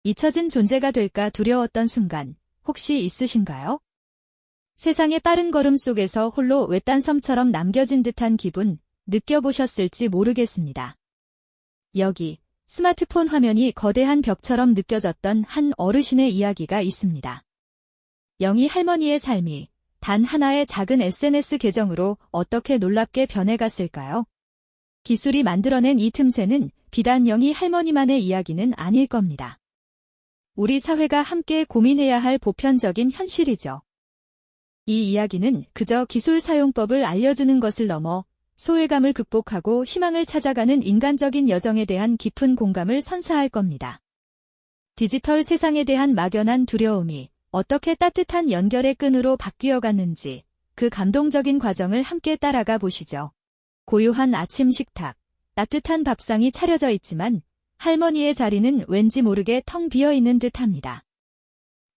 잊혀진 존재가 될까 두려웠던 순간 혹시 있으신가요? 세상의 빠른 걸음 속에서 홀로 외딴 섬처럼 남겨진 듯한 기분 느껴보셨을지 모르겠습니다. 여기 스마트폰 화면이 거대한 벽처럼 느껴졌던 한 어르신의 이야기가 있습니다. 영희 할머니의 삶이 단 하나의 작은 SNS 계정으로 어떻게 놀랍게 변해갔을까요? 기술이 만들어낸 이 틈새는 비단 영희 할머니만의 이야기는 아닐 겁니다. 우리 사회가 함께 고민해야 할 보편적인 현실이죠. 이 이야기는 그저 기술 사용법을 알려주는 것을 넘어 소외감을 극복하고 희망을 찾아가는 인간적인 여정에 대한 깊은 공감을 선사할 겁니다. 디지털 세상에 대한 막연한 두려움이 어떻게 따뜻한 연결의 끈으로 바뀌어갔는지 그 감동적인 과정을 함께 따라가 보시죠. 고요한 아침 식탁, 따뜻한 밥상이 차려져 있지만 할머니의 자리는 왠지 모르게 텅 비어있는 듯합니다.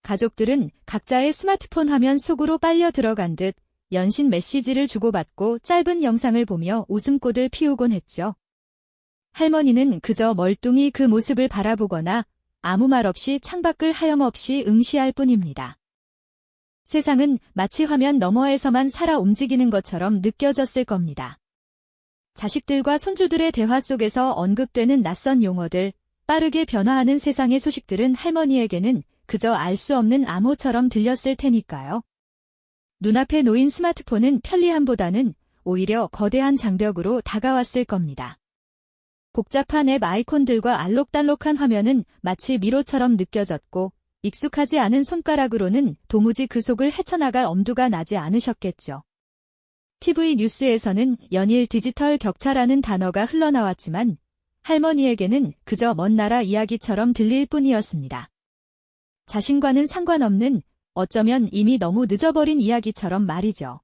가족들은 각자의 스마트폰 화면 속으로 빨려 들어간 듯 연신 메시지를 주고받고 짧은 영상을 보며 웃음꽃을 피우곤 했죠. 할머니는 그저 멀뚱히 그 모습을 바라보거나 아무 말 없이 창밖을 하염없이 응시할 뿐입니다. 세상은 마치 화면 너머에서만 살아 움직이는 것처럼 느껴졌을 겁니다. 자식들과 손주들의 대화 속에서 언급되는 낯선 용어들, 빠르게 변화하는 세상의 소식들은 할머니에게는 그저 알 수 없는 암호처럼 들렸을 테니까요. 눈앞에 놓인 스마트폰은 편리함보다는 오히려 거대한 장벽으로 다가왔을 겁니다. 복잡한 앱 아이콘들과 알록달록한 화면은 마치 미로처럼 느껴졌고 익숙하지 않은 손가락으로는 도무지 그 속을 헤쳐나갈 엄두가 나지 않으셨겠죠. TV 뉴스에서는 연일 디지털 격차라는 단어가 흘러나왔지만 할머니에게는 그저 먼 나라 이야기처럼 들릴 뿐이었습니다. 자신과는 상관없는 어쩌면 이미 너무 늦어버린 이야기처럼 말이죠.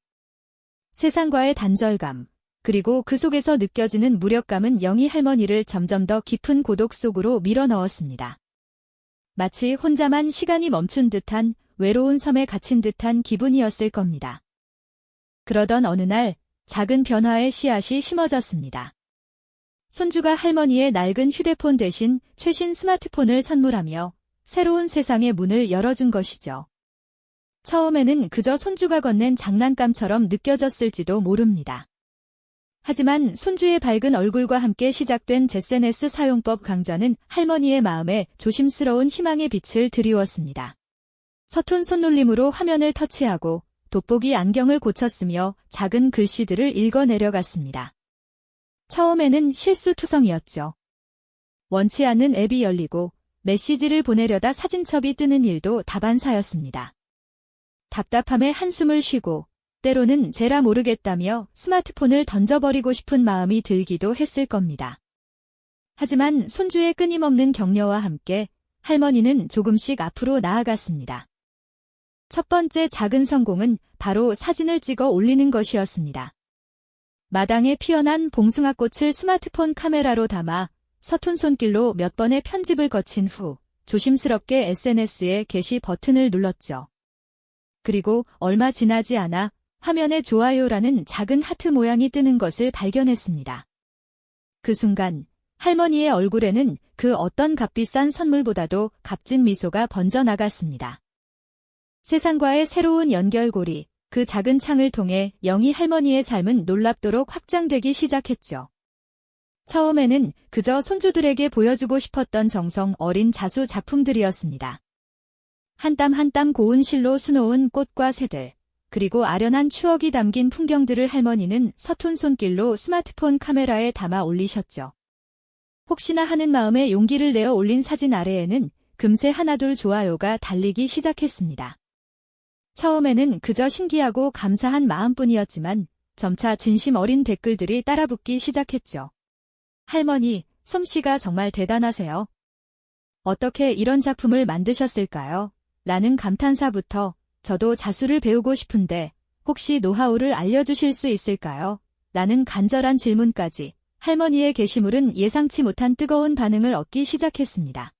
세상과의 단절감, 그리고 그 속에서 느껴지는 무력감은 영희 할머니를 점점 더 깊은 고독 속으로 밀어넣었습니다. 마치 혼자만 시간이 멈춘 듯한 외로운 섬에 갇힌 듯한 기분이었을 겁니다. 그러던 어느 날 작은 변화의 씨앗이 심어졌습니다. 손주가 할머니의 낡은 휴대폰 대신 최신 스마트폰을 선물하며 새로운 세상의 문을 열어준 것이죠. 처음에는 그저 손주가 건넨 장난감처럼 느껴졌을지도 모릅니다. 하지만 손주의 밝은 얼굴과 함께 시작된 SNS 사용법 강좌는 할머니의 마음에 조심스러운 희망의 빛을 드리웠습니다. 서툰 손놀림으로 화면을 터치하고 돋보기 안경을 고쳤으며 작은 글씨들을 읽어 내려갔습니다. 처음에는 실수투성이었죠. 원치 않는 앱이 열리고 메시지를 보내려다 사진첩이 뜨는 일도 다반사였습니다. 답답함에 한숨을 쉬고 때로는 제라 모르겠다며 스마트폰을 던져버리고 싶은 마음이 들기도 했을 겁니다. 하지만 손주의 끊임없는 격려와 함께 할머니는 조금씩 앞으로 나아갔습니다. 첫 번째 작은 성공은 바로 사진을 찍어 올리는 것이었습니다. 마당에 피어난 봉숭아꽃을 스마트폰 카메라로 담아 서툰 손길로 몇 번의 편집을 거친 후 조심스럽게 SNS에 게시 버튼을 눌렀죠. 그리고 얼마 지나지 않아 화면에 좋아요라는 작은 하트 모양이 뜨는 것을 발견했습니다. 그 순간 할머니의 얼굴에는 그 어떤 값비싼 선물보다도 값진 미소가 번져나갔습니다. 세상과의 새로운 연결고리, 그 작은 창을 통해 영희 할머니의 삶은 놀랍도록 확장되기 시작했죠. 처음에는 그저 손주들에게 보여주고 싶었던 정성 어린 자수 작품들이었습니다. 한 땀 한 땀 고운 실로 수놓은 꽃과 새들, 그리고 아련한 추억이 담긴 풍경들을 할머니는 서툰 손길로 스마트폰 카메라에 담아 올리셨죠. 혹시나 하는 마음에 용기를 내어 올린 사진 아래에는 금세 하나둘 좋아요가 달리기 시작했습니다. 처음에는 그저 신기하고 감사한 마음뿐이었지만 점차 진심 어린 댓글들이 따라붙기 시작했죠. 할머니, 솜씨가 정말 대단하세요. 어떻게 이런 작품을 만드셨을까요? 라는 감탄사부터 저도 자수를 배우고 싶은데 혹시 노하우를 알려주실 수 있을까요? 라는 간절한 질문까지 할머니의 게시물은 예상치 못한 뜨거운 반응을 얻기 시작했습니다.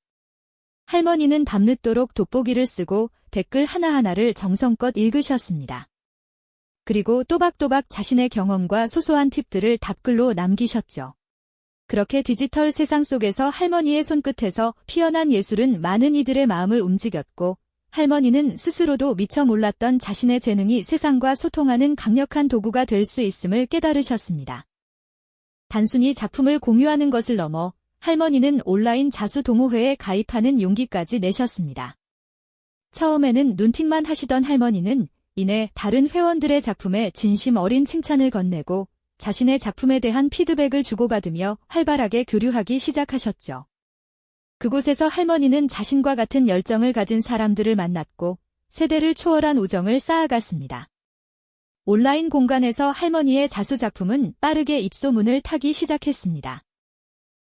할머니는 밤늦도록 돋보기를 쓰고 댓글 하나하나를 정성껏 읽으셨습니다. 그리고 또박또박 자신의 경험과 소소한 팁들을 답글로 남기셨죠. 그렇게 디지털 세상 속에서 할머니의 손끝에서 피어난 예술은 많은 이들의 마음을 움직였고, 할머니는 스스로도 미처 몰랐던 자신의 재능이 세상과 소통하는 강력한 도구가 될 수 있음을 깨달으셨습니다. 단순히 작품을 공유하는 것을 넘어 할머니는 온라인 자수 동호회에 가입하는 용기까지 내셨습니다. 처음에는 눈팅만 하시던 할머니는 이내 다른 회원들의 작품에 진심 어린 칭찬을 건네고 자신의 작품에 대한 피드백을 주고받으며 활발하게 교류하기 시작하셨죠. 그곳에서 할머니는 자신과 같은 열정을 가진 사람들을 만났고 세대를 초월한 우정을 쌓아갔습니다. 온라인 공간에서 할머니의 자수 작품은 빠르게 입소문을 타기 시작했습니다.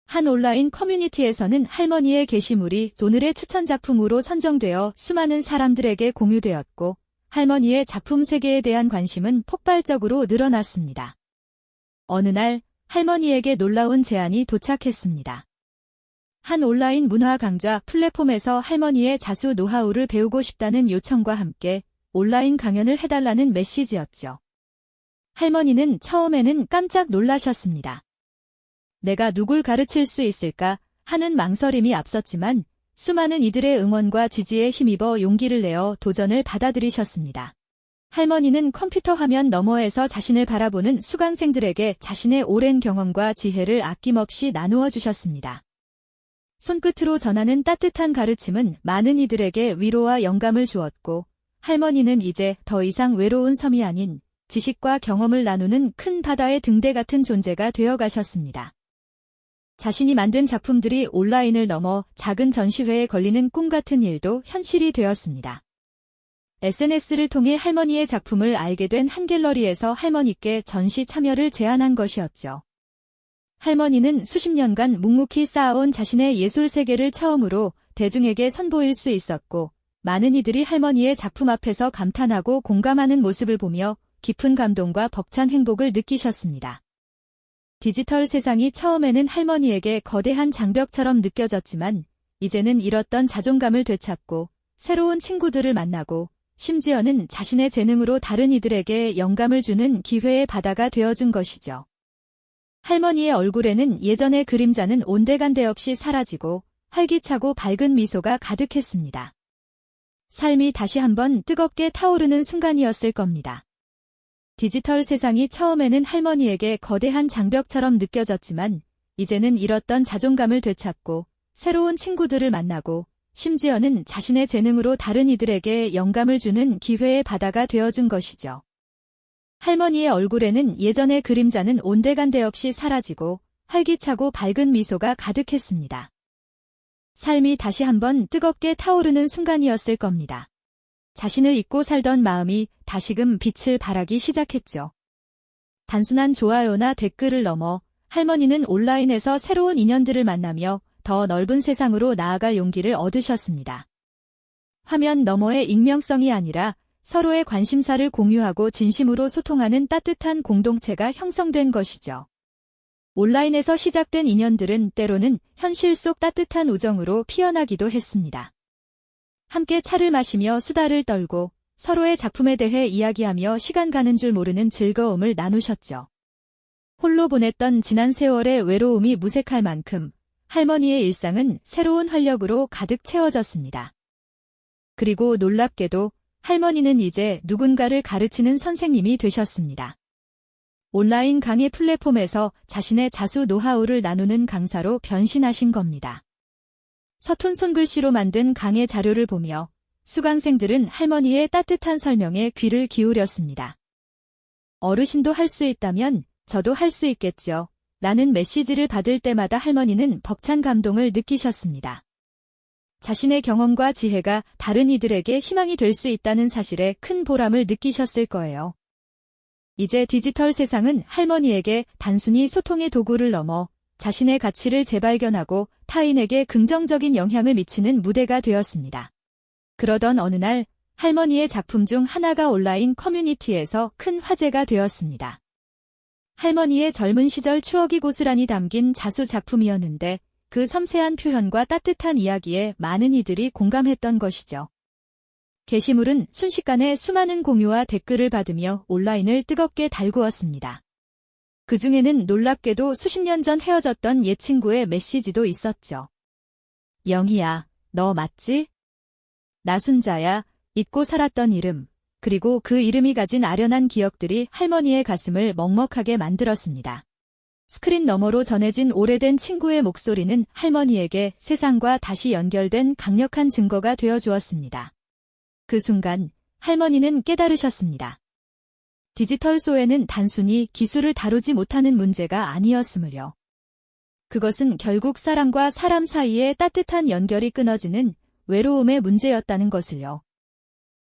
한 온라인 커뮤니티에서는 할머니의 게시물이 오늘의 추천 작품으로 선정되어 수많은 사람들에게 공유되었고, 할머니의 작품 세계에 대한 관심은 폭발적으로 늘어났습니다. 어느 날 할머니에게 놀라운 제안이 도착했습니다. 한 온라인 문화 강좌 플랫폼에서 할머니의 자수 노하우를 배우고 싶다는 요청과 함께 온라인 강연을 해달라는 메시지였죠. 할머니는 처음에는 깜짝 놀라셨습니다. 내가 누굴 가르칠 수 있을까 하는 망설임이 앞섰지만 수많은 이들의 응원과 지지에 힘입어 용기를 내어 도전을 받아들이셨습니다. 할머니는 컴퓨터 화면 너머에서 자신을 바라보는 수강생들에게 자신의 오랜 경험과 지혜를 아낌없이 나누어 주셨습니다. 손끝으로 전하는 따뜻한 가르침은 많은 이들에게 위로와 영감을 주었고, 할머니는 이제 더 이상 외로운 섬이 아닌 지식과 경험을 나누는 큰 바다의 등대 같은 존재가 되어 가셨습니다. 자신이 만든 작품들이 온라인을 넘어 작은 전시회에 걸리는 꿈 같은 일도 현실이 되었습니다. SNS를 통해 할머니의 작품을 알게 된 한 갤러리에서 할머니께 전시 참여를 제안한 것이었죠. 할머니는 수십 년간 묵묵히 쌓아온 자신의 예술 세계를 처음으로 대중에게 선보일 수 있었고, 많은 이들이 할머니의 작품 앞에서 감탄하고 공감하는 모습을 보며 깊은 감동과 벅찬 행복을 느끼셨습니다. 디지털 세상이 처음에는 할머니에게 거대한 장벽처럼 느껴졌지만, 이제는 잃었던 자존감을 되찾고 새로운 친구들을 만나고 심지어는 자신의 재능으로 다른 이들에게 영감을 주는 기회의 바다가 되어준 것이죠. 할머니의 얼굴에는 예전의 그림자는 온데간데 없이 사라지고 활기차고 밝은 미소가 가득했습니다. 삶이 다시 한번 뜨겁게 타오르는 순간이었을 겁니다. 디지털 세상이 처음에는 할머니에게 거대한 장벽처럼 느껴졌지만, 이제는 잃었던 자존감을 되찾고 새로운 친구들을 만나고 심지어는 자신의 재능으로 다른 이들에게 영감을 주는 기회의 바다가 되어준 것이죠. 할머니의 얼굴에는 예전의 그림자는 온데간데 없이 사라지고 활기차고 밝은 미소가 가득했습니다. 삶이 다시 한번 뜨겁게 타오르는 순간이었을 겁니다. 자신을 잊고 살던 마음이 다시금 빛을 발하기 시작했죠. 단순한 좋아요나 댓글을 넘어 할머니는 온라인에서 새로운 인연들을 만나며 더 넓은 세상으로 나아갈 용기를 얻으셨습니다. 화면 너머의 익명성이 아니라 서로의 관심사를 공유하고 진심으로 소통하는 따뜻한 공동체가 형성된 것이죠. 온라인에서 시작된 인연들은 때로는 현실 속 따뜻한 우정으로 피어나기도 했습니다. 함께 차를 마시며 수다를 떨고 서로의 작품에 대해 이야기하며 시간 가는 줄 모르는 즐거움을 나누셨죠. 홀로 보냈던 지난 세월의 외로움이 무색할 만큼 할머니의 일상은 새로운 활력으로 가득 채워졌습니다. 그리고 놀랍게도 할머니는 이제 누군가를 가르치는 선생님이 되셨습니다. 온라인 강의 플랫폼에서 자신의 자수 노하우를 나누는 강사로 변신하신 겁니다. 서툰 손글씨로 만든 강의 자료를 보며 수강생들은 할머니의 따뜻한 설명에 귀를 기울였습니다. 어르신도 할 수 있다면 저도 할 수 있겠죠. 라는 메시지를 받을 때마다 할머니는 벅찬 감동을 느끼셨습니다. 자신의 경험과 지혜가 다른 이들에게 희망이 될 수 있다는 사실에 큰 보람을 느끼셨을 거예요. 이제 디지털 세상은 할머니에게 단순히 소통의 도구를 넘어 자신의 가치를 재발견하고 타인에게 긍정적인 영향을 미치는 무대가 되었습니다. 그러던 어느 날 할머니의 작품 중 하나가 온라인 커뮤니티에서 큰 화제가 되었습니다. 할머니의 젊은 시절 추억이 고스란히 담긴 자수 작품이었는데 그 섬세한 표현과 따뜻한 이야기에 많은 이들이 공감했던 것이죠. 게시물은 순식간에 수많은 공유와 댓글을 받으며 온라인을 뜨겁게 달구었습니다. 그중에는 놀랍게도 수십 년 전 헤어졌던 옛 친구의 메시지도 있었죠. 영희야, 너 맞지? 나 순자야. 잊고 살았던 이름, 그리고 그 이름이 가진 아련한 기억들이 할머니의 가슴을 먹먹하게 만들었습니다. 스크린 너머로 전해진 오래된 친구의 목소리는 할머니에게 세상과 다시 연결된 강력한 증거가 되어 주었습니다. 그 순간 할머니는 깨달으셨습니다. 디지털 소외는 단순히 기술을 다루지 못하는 문제가 아니었으므려. 그것은 결국 사람과 사람 사이의 따뜻한 연결이 끊어지는 외로움의 문제였다는 것을요.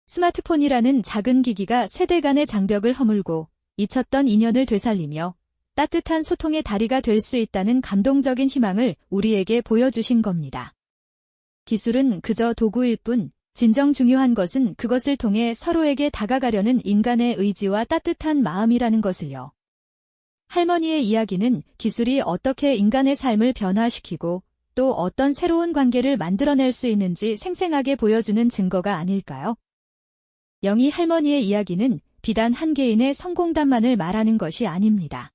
스마트폰이라는 작은 기기가 세대 간의 장벽을 허물고 잊혔던 인연을 되살리며 따뜻한 소통의 다리가 될 수 있다는 감동적인 희망을 우리에게 보여주신 겁니다. 기술은 그저 도구일 뿐, 진정 중요한 것은 그것을 통해 서로에게 다가가려는 인간의 의지와 따뜻한 마음이라는 것을요. 할머니의 이야기는 기술이 어떻게 인간의 삶을 변화시키고 또 어떤 새로운 관계를 만들어낼 수 있는지 생생하게 보여주는 증거가 아닐까요? 영희 할머니의 이야기는 비단 한 개인의 성공담만을 말하는 것이 아닙니다.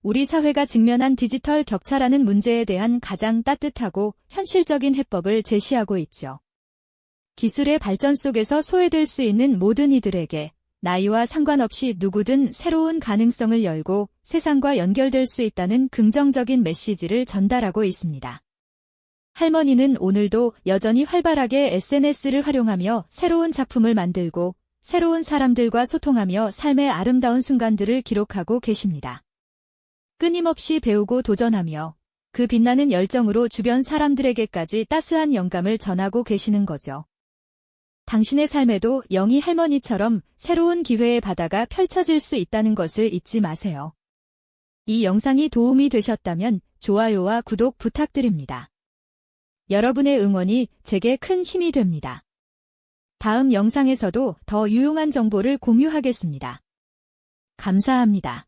우리 사회가 직면한 디지털 격차라는 문제에 대한 가장 따뜻하고 현실적인 해법을 제시하고 있죠. 기술의 발전 속에서 소외될 수 있는 모든 이들에게 나이와 상관없이 누구든 새로운 가능성을 열고 세상과 연결될 수 있다는 긍정적인 메시지를 전달하고 있습니다. 할머니는 오늘도 여전히 활발하게 SNS를 활용하며 새로운 작품을 만들고 새로운 사람들과 소통하며 삶의 아름다운 순간들을 기록하고 계십니다. 끊임없이 배우고 도전하며 그 빛나는 열정으로 주변 사람들에게까지 따스한 영감을 전하고 계시는 거죠. 당신의 삶에도 영희 할머니처럼 새로운 기회의 바다가 펼쳐질 수 있다는 것을 잊지 마세요. 이 영상이 도움이 되셨다면 좋아요와 구독 부탁드립니다. 여러분의 응원이 제게 큰 힘이 됩니다. 다음 영상에서도 더 유용한 정보를 공유하겠습니다. 감사합니다.